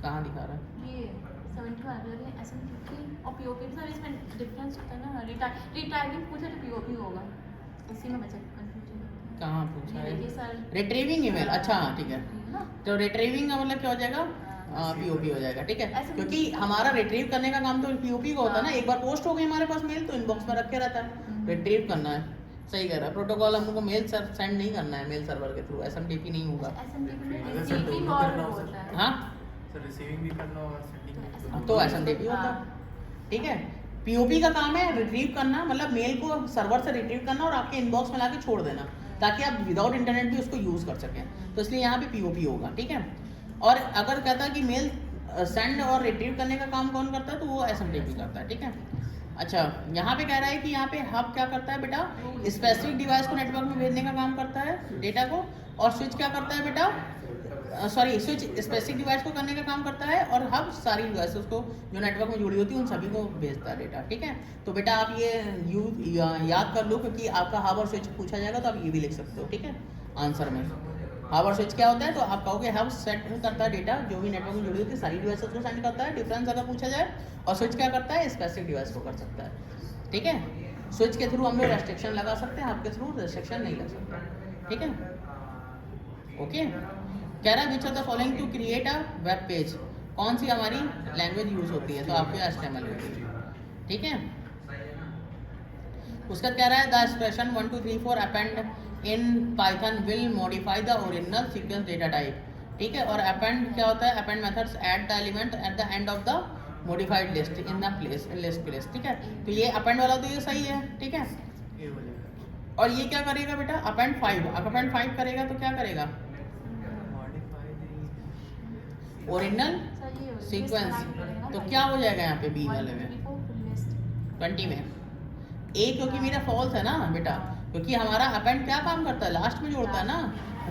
कहाँ दिखा रहा है, ये 70 वाला SMTP और POP सर, इसमें डिफरेंस होता है ना, रिटायरिंग पूछा तो POP होगा, इसी में बचा कंफ्यूजन। कहाँ पूछा ये है, देखिए सर, रिट्रीविंग ईमेल, अच्छा हाँ ठीक है। ना तो रिट्रीविंग का मतलब क्या हो जाएगा, POP हो जाएगा, ठीक है। क्योंकि हमारा रिट्रीव करने का काम तो POP का होता है ना, एक बार पोस्ट हो गई हमारे पास मेल तो इनबॉक्स में रखे रहता है, रिट्रीव करना है, सही कह रहा है। प्रोटोकॉल हमको मेल सेंड नहीं करना है मेल सर्वर के थ्रू, SMTP नहीं होगा। SMTP में अगर receiving दोनों और करना हो होता है। हाँ, सर रिसीविंग भी करना और सेंडिंग भी। तो SMTP होता है, ठीक है। POP का काम है रिट्रीव करना, मतलब मेल को सर्वर से रिट्रीव करना और आपके इनबॉक्स में लाके छोड़ देना, ताकि आप विदाउट इंटरनेट भी उसको यूज़ कर सकें, तो इसलिए यहाँ पे POP होगा, ठीक है। और अगर कहता है कि मेल सेंड और रिट्रीव करने का काम कौन करता है, तो वो SMTP करता है, ठीक है। अच्छा, यहाँ पे कह रहा है कि यहाँ पे हब क्या करता है बेटा, स्पेसिफिक डिवाइस को नेटवर्क में भेजने का काम करता है डेटा को, और स्विच क्या करता है बेटा, सॉरी स्विच स्पेसिफिक डिवाइस को करने का काम करता है, और हब सारी डिवाइसेस को जो नेटवर्क में जुड़ी होती है उन सभी को भेजता है डेटा, ठीक है। तो बेटा आप ये याद कर लो, क्योंकि आपका हब और स्विच पूछा जाएगा तो आप ये भी लिख सकते हो, ठीक है, आंसर में। हब और स्विच क्या होता है, तो आप कहोगे हब सेट करता है डेटा जो भी नेटवर्क में जुड़ी होती है सारी डिवाइसेस को सेंड करता है, डिफरेंस अगर पूछा जाए, और स्विच क्या करता है, स्पेसिफिक डिवाइस को कर सकता है, ठीक है। स्विच के थ्रू हम लोग रेस्ट्रिक्शन लगा सकते हैं, हब के थ्रू रेस्ट्रिक्शन नहीं लग सकता, ठीक है। ओके, कह रहा है which of the following to create a web page, कौन सी हमारी लैंग्वेज यूज होती है, तो आपको HTML होगी, ठीक है। उसका कह रहा है the expression 1 2 3 4 append in Python will modify the original sequence data type, ठीक है। और अपेंड क्या होता है, append methods add the element at the end of the modified list in the place, in list place, ठीक है। तो ये अपेंड वाला तो ये सही है, ठीक है। ये हो जाएगा और ये क्या करेगा बेटा, अपेंड 5, अपेंड 5 करेगा तो क्या करेगा, ओरिजिनल सर ये सीक्वेंस, तो क्या हो जाएगा यहाँ पे बी वाले में 20 में ए, क्योंकि मेरा फॉल्स है ना बेटा, क्योंकि हमारा अपेंड क्या काम करता है, लास्ट में जोड़ता है ना,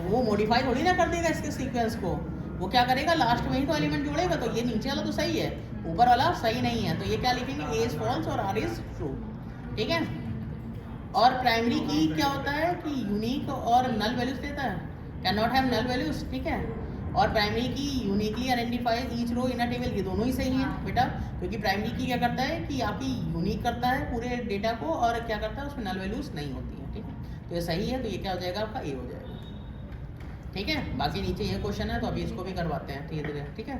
वो मॉडिफाई थोड़ी ना कर देगा इसके सीक्वेंस को, वो क्या करेगा लास्ट में ही तो एलिमेंट जोड़ेगा, तो ये नीचे वाला तो सही है, ऊपर वाला सही नहीं है, तो ये क्या लिखेंगे, ए इज फॉल्स और आर इज ट्रू, ठीक है। और प्राइमरी की क्या होता है कि यूनिक और नल वैल्यूज देता है, can not have null values, ठीक है। और primary key uniquely identifies each row in a table, ये दोनों ही सही हैं हाँ। बेटा, क्योंकि प्राइमरी की क्या करता है कि आपकी यूनिक करता है पूरे डेटा को, और क्या करता है उसमें नल वैल्यूज नहीं होती हैं, ठीक है। तो ये सही है, तो ये क्या हो जाएगा आपका ए हो जाएगा, ठीक है। बाकी नीचे ये क्वेश्चन है तो अभी इसको भी करवाते हैं धीरे धीरे, ठीक है।